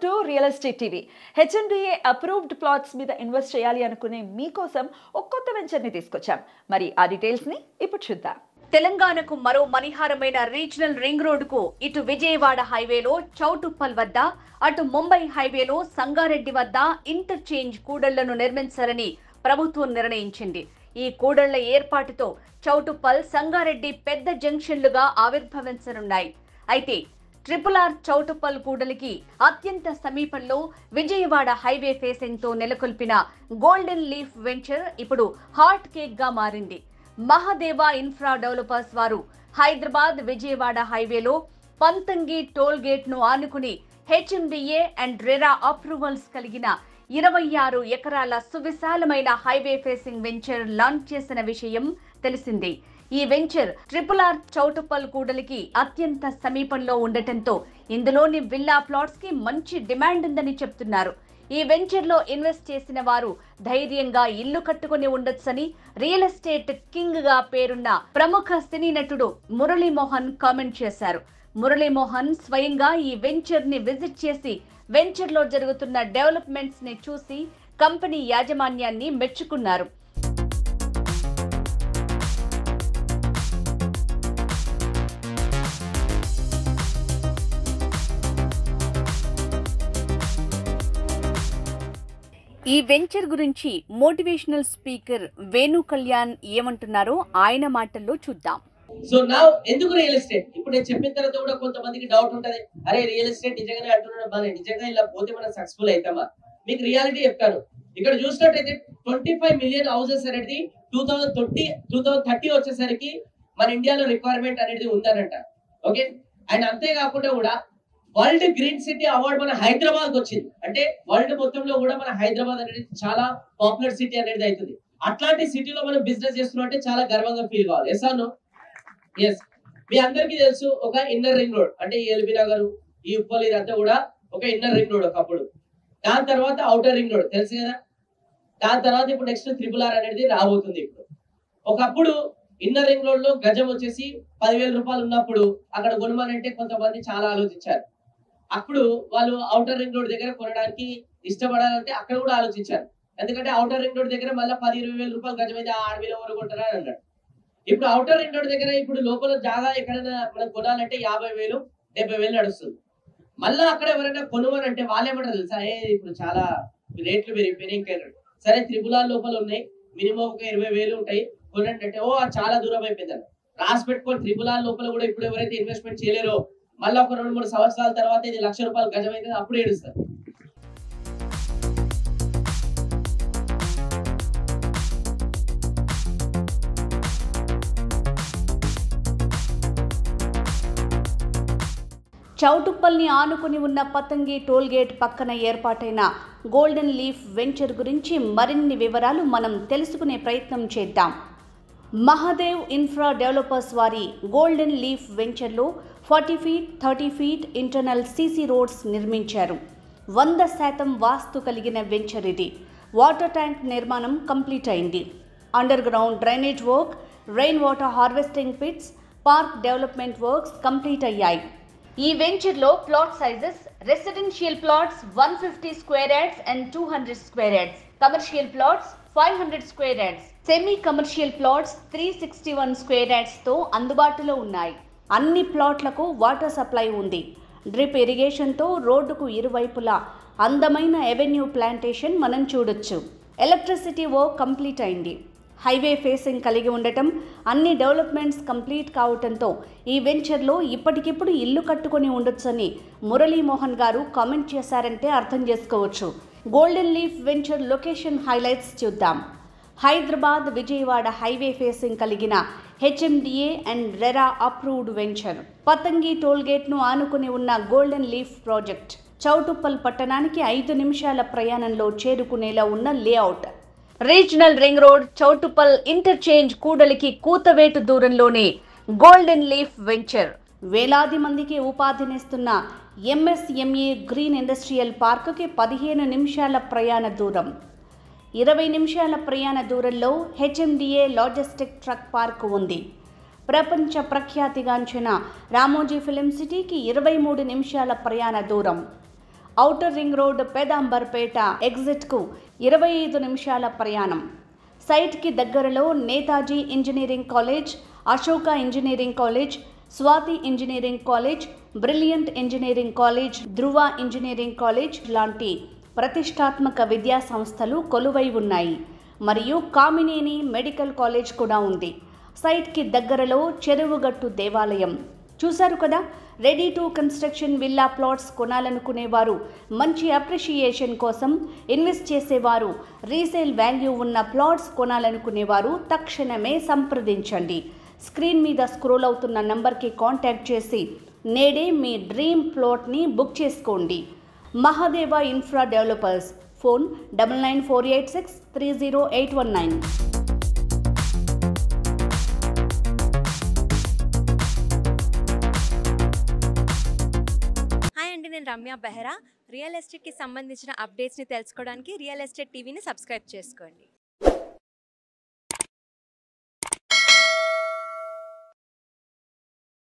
To real estate TV. HMDA approved plots మీద invest చేయాలి అనుకునే మీకోసం ఒక కొత్త వెంచర్ని తీసుకొచ్చాం. మరి ఆ డీటెయిల్స్ని ఇప్పుడు చూద్దాం. తెలంగాణకు మరో మణిహారమైన రీజనల్ రింగ్ రోడ్డుకు ఇటు విజయవాడ హైవేలో చౌటుప్పల్ వద్ద, అటు ముంబై హైవేలో సంగారెడ్డి వద్ద ఇంటర్చేంజ్ కూడళ్లను నిర్మించాలని ప్రభుత్వం నిర్ణయించింది. ఈ కూడళ్ల ఏర్పాటుతో చౌటుప్పల్, సంగారెడ్డి పెద్ద జంక్షన్లుగా ఆవిర్భవించనున్నాయి. అయితే RRR చౌటుప్పల్ కూడలికి అత్యంత సమీపంలో విజయవాడ హైవే ఫేసింగ్ తో నెలకొల్పిన గోల్డెన్ లీఫ్ వెంచర్ ఇప్పుడు హాట్ కేక్ గా మారింది. మహాదేవ ఇన్ఫ్రా డెవలపర్స్ వారు హైదరాబాద్ విజయవాడ హైవేలో పంతంగి టోల్ గేట్ ను ఆనుకుని హెచ్ఎండిఏ అండ్ రెరా అప్రూవల్స్ కలిగిన 26 ఎకరాల సువిశాలమైన హైవే ఫేసింగ్ వెంచర్ లాంచ్ చేసిన విషయం తెలిసిందే. ఈ వెంచర్ RRR చౌటుప్పల్ కూడలికి అత్యంత సమీపంలో ఉండటంతో ఇందులోని విల్లా ప్లాట్స్ కి మంచి డిమాండ్ ఉందని చెప్తున్నారు. ఈ వెంచర్ లో ఇన్వెస్ట్ చేసిన వారు ధైర్యంగా ఇల్లు కట్టుకుని ఉండొచ్చని రియల్ ఎస్టేట్ కింగ్ గా పేరున్న ప్రముఖ సినీ నటుడు మురళీమోహన్ కామెంట్ చేశారు. మురళీమోహన్ స్వయంగా ఈ వెంచర్ ని విజిట్ చేసి వెంచర్ లో జరుగుతున్న డెవలప్మెంట్స్ ని చూసి కంపెనీ యాజమాన్యాన్ని మెచ్చుకున్నారు. ఈ వెంచర్ గురించి మోటివేషనల్ స్పీకర్ వేణు కళ్యాణ్ ఏమంటున్నారో ఆయన మాటల్లో చూద్దాం. సో నా ఎందుకు రియల్ ఎస్టేట్ ఇప్పుడు నేను చెప్పిన తర్వాత కూడా కొంతమందికి డౌట్ ఉంటది, అరే రియల్ ఎస్టేట్ నిజంగానే అంటున్నాడు, మన నిజంగా ఇలా పోతే మనం సక్సెస్ఫుల్ అవుతామా? మీకు రియాలిటీ చెప్తాను. ఇక్కడ చూసినట్టయితే 25 మిలియన్ హౌసెస్ అనేది 2030 వచ్చేసరికి మన ఇండియాలో రిక్వైర్మెంట్ అనేది ఉందనంట. ఓకే, అండ్ అంతేకాకుండా కూడా వరల్డ్ గ్రీన్ సిటీ అవార్డు మన హైదరాబాద్ వచ్చింది. అంటే వరల్డ్ మొత్తంలో కూడా మన హైదరాబాద్ అనేది చాలా పాపులర్ సిటీ అనేది అవుతుంది. అట్లాంటి సిటీలో మనం బిజినెస్ చేస్తున్నాం అంటే చాలా గర్వంగా ఫీల్ కావాలి. Yes or no? ఎస్. మీ అందరికీ తెలుసు ఒక ఇన్నర్ రింగ్ రోడ్ అంటే ఈ ఎల్బీ నగర్, ఈ ఉప్పల్, ఇదంతా కూడా ఒక ఇన్నర్ రింగ్ రోడ్ ఒకప్పుడు. దాని తర్వాత అవుటర్ రింగ్ రోడ్ తెలుసు కదా. దాని తర్వాత ఇప్పుడు నెక్స్ట్ RRR అనేది రాబోతుంది. ఇప్పుడు ఒకప్పుడు ఇన్నర్ రింగ్ రోడ్ లో గజం వచ్చేసి 10,000 రూపాయలు ఉన్నప్పుడు అక్కడ కొనమనంటే కొంతమంది చాలా ఆలోచించారు. అప్పుడు వాళ్ళు అవుటర్ రింగ్ రోడ్ దగ్గర కొనడానికి ఇష్టపడాలంటే అక్కడ కూడా ఆలోచించారు. ఎందుకంటే అవుటర్ రింగ్ రోడ్ దగ్గర మళ్ళీ 10-20 రూపాయలు గజం అయితే 6,000 వరకు కొంటారా అని అన్నాడు. ఇప్పుడు అవుటర్ రింగ్ రోడ్ దగ్గర ఇప్పుడు లోపల జాగా ఎక్కడైనా మనం కొనాలంటే 50,000, 70,000 నడుస్తుంది. మళ్ళీ అక్కడ ఎవరైనా కొనుగోలంటే వాళ్ళేమంటారు తెలుసా, ఇప్పుడు చాలా రేట్లు పెరిగిపోయినాయి, ఇంకా సరే RRR లోపల ఉన్నాయి, మినిమం ఒక 20,000 ఉంటాయి కొనండి అంటే, ఓ చాలా దూరం అయిపోయిందని రాసి పెట్టుకొని RRR లోపల కూడా ఇప్పుడు ఎవరైతే ఇన్వెస్ట్మెంట్ చేయలేరో మళ్ళీ ఒక 2-3 సంవత్సరాల తర్వాత ఇది 1,00,000 రూపాయలు గజం అయితే అప్పుడు ఏడుస్తారు. చౌటుప్పల్ని ఆనుకుని ఉన్న పతంగి టోల్ గేట్ పక్కన ఏర్పాటైన గోల్డెన్ లీఫ్ వెంచర్ గురించి మరిన్ని వివరాలు మనం తెలుసుకునే ప్రయత్నం చేద్దాం. మహాదేవ్ ఇన్ఫ్రా డెవలపర్స్ వారి గోల్డెన్ లీఫ్ వెంచర్లో 40 feet 30 feet internal CC roads నిర్మించారు. 100% వాస్తు కలిగిన వెంచర్ ఇది. వాటర్ ట్యాంక్ నిర్మాణం కంప్లీట్ అయింది. Under ground drainage work, rain water harvesting pits, park development works complete అయ్యాయి. ఈ వెంచర్ లో plot sizes residential plots 150 square yards and 200 square yards, commercial plots 500 square yards, semi commercial plots 361 square yards తో అందుబాటులో ఉన్నాయి. అన్ని ప్లాట్లకు water supply ఉంది. Drip irrigation తో రోడ్డుకు ఇరువైపులా అందమైన ఎవెన్యూ ప్లాంటేషన్ మనం చూడొచ్చు. ఎలక్ట్రిసిటీ వర్క్ కంప్లీట్ అయింది. హైవే ఫేసింగ్ కలిగి ఉండటం, అన్ని డెవలప్మెంట్స్ కంప్లీట్ కావటంతో ఈ వెంచర్లో ఇప్పటికిప్పుడు ఇల్లు కట్టుకొని ఉండొచ్చని మురళీమోహన్ గారు కామెంట్ చేశారంటే అర్థం చేసుకోవచ్చు. Golden leaf venture location highlights చూద్దాం. హైదరాబాద్ విజయవాడ హైవే ఫేసింగ్ కలిగిన HMDA and RERA approved venture. Patangi toll gate ను ఆనుకుని ఉన్న గోల్డెన్ లీఫ్ ప్రాజెక్ట్ చౌటుప్పల్ పట్టణానికి 5 నిమిషాల ప్రయాణంలో చేరుకునేలా ఉన్న layout. Regional ring road Choutuppal interchange కూడలికి కూతవేటు దూరంలోనే గోల్డెన్ లీఫ్ వెంచర్. వేలాది మందికి ఉపాధినిస్తున్న ఎంఎస్ఎంఏ గ్రీన్ ఇండస్ట్రియల్ పార్కుకి 15 నిమిషాల ప్రయాణ దూరం. 20 నిమిషాల ప్రయాణ దూరంలో హెచ్ఎండిఏ లాజిస్టిక్ ట్రక్ పార్క్ ఉంది. ప్రపంచ ప్రఖ్యాతిగాంచిన రామోజీ ఫిలిం సిటీకి 23 నిమిషాల ప్రయాణ దూరం. ఔటర్ రింగ్ రోడ్ పేదాంబర్పేట ఎగ్జిట్కు 25 నిమిషాల ప్రయాణం. సైట్కి దగ్గరలో Netaji engineering college, Ashoka engineering college, Swathi engineering college, brilliant engineering college, Dhruva engineering college లాంటి ప్రతిష్టాత్మక విద్యా సంస్థలు కొలువై ఉన్నాయి. మరియు కామినేని మెడికల్ కాలేజ్ కూడా ఉంది. సైట్కి దగ్గరలో చెరువుగట్టు దేవాలయం. చూశారు కదా, ready to construction villa plots కొనాలనుకునేవారు, మంచి అప్రిషియేషన్ కోసం ఇన్వెస్ట్ చేసేవారు, రీసేల్ వాల్యూ ఉన్న ప్లాట్స్ కొనాలనుకునేవారు తక్షణమే సంప్రదించండి. స్క్రీన్ మీద స్క్రోల్ అవుతున్న నంబర్కి కాంటాక్ట్ చేసి నేడే మీ డ్రీమ్ ప్లాట్ని బుక్ చేసుకోండి. Mahadeva infra developers. ఫోన్ 9948630819. నేను రమ్య బెహరా. రియల్ ఎస్టేట్కి సంబంధించిన అప్డేట్స్ని తెలుసుకోవడానికి రియల్ ఎస్టేట్ టీవీని సబ్స్క్రైబ్ చేసుకోండి.